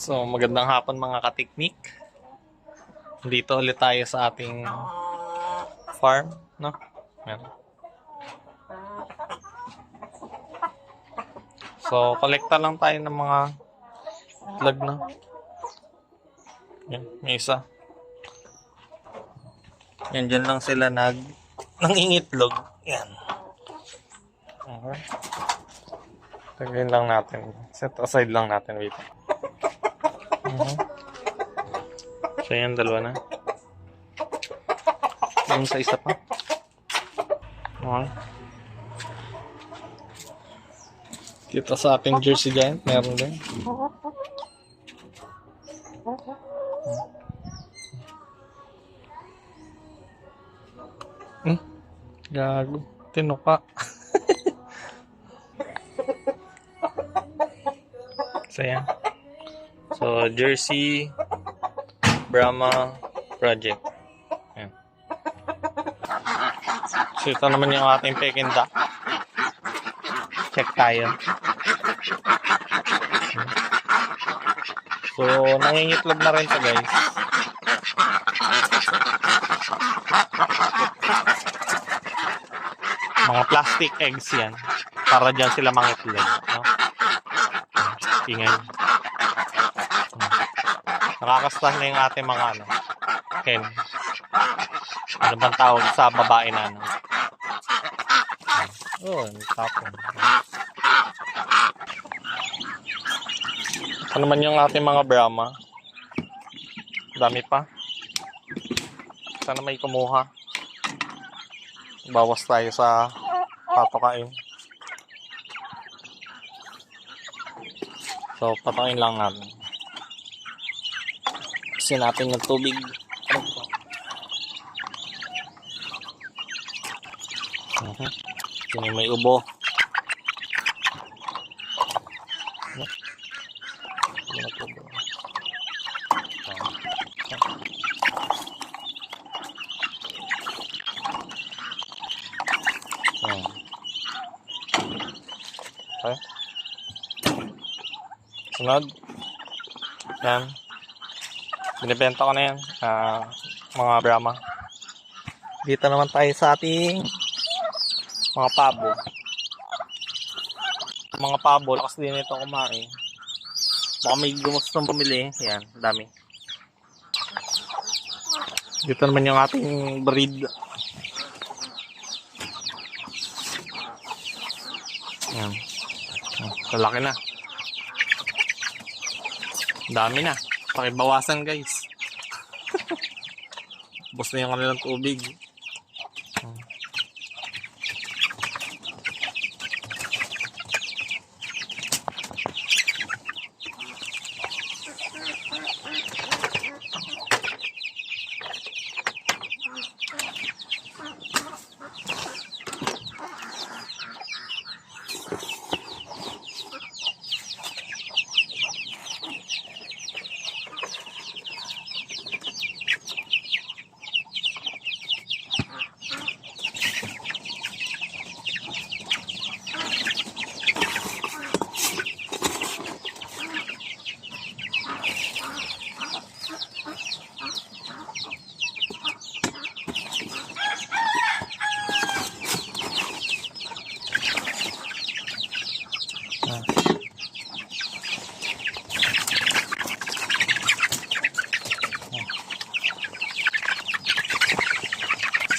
So, magandang hapon mga katiknik. Dito ulit tayo sa ating farm, no? Yan. So, kolekta lang tayo ng mga itlog, no? Yan, may isa. Yan, dyan lang sila nangingitlog. Yan. Okay. Tagayin lang natin. Set aside lang natin. Wait. So, yan, dalawa na. Yung sa isa pa. Okay. Dito sa ating Jersey Giant, meron din. Gago. Tinuka. So, yan. So, Jersey Brahma Project. Yan. So, ito naman yung ating Peking duck. Check tayo. So, nangingitlog na rin to, guys. Mga plastic eggs yan. Para dyan sila mangitlog. No? Ingay. Nakakastas na yung ating mga hen. Ano bang tawag sa babae na Oh, tapon. Ano naman yung ating mga Brahma? Dami pa. Sana may kumuha. Bawas tayo sa patokain. So, patokain lang natin. Kasi natin yung tubig. Sino may ubo. Okay. Sunod. Yan. Binibenta ko na yan. Mga Brahma. Dito naman tayo sa ating mga pabo. Mga pabo, lakas din ito kumain. Baka may gustong bumili. Yan, dami. Dito naman yung ating breed. Yan. Lalaki na. Dami na. Pakibawasan, guys. Bus na yung kanilang tubig.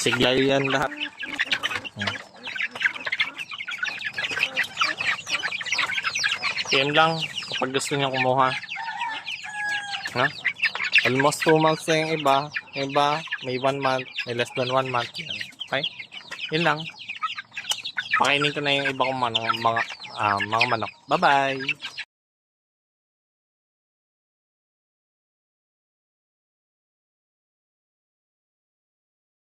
Siglay yan lahat. PM lang kapag gusto niyo kumuha. Ha? Almost 2 months na yung iba. Yung iba, may 1 month, may less than 1 month. Yan. Okay? Yun lang. Pakainin ko na yung iba kong mga manok. Bye-bye!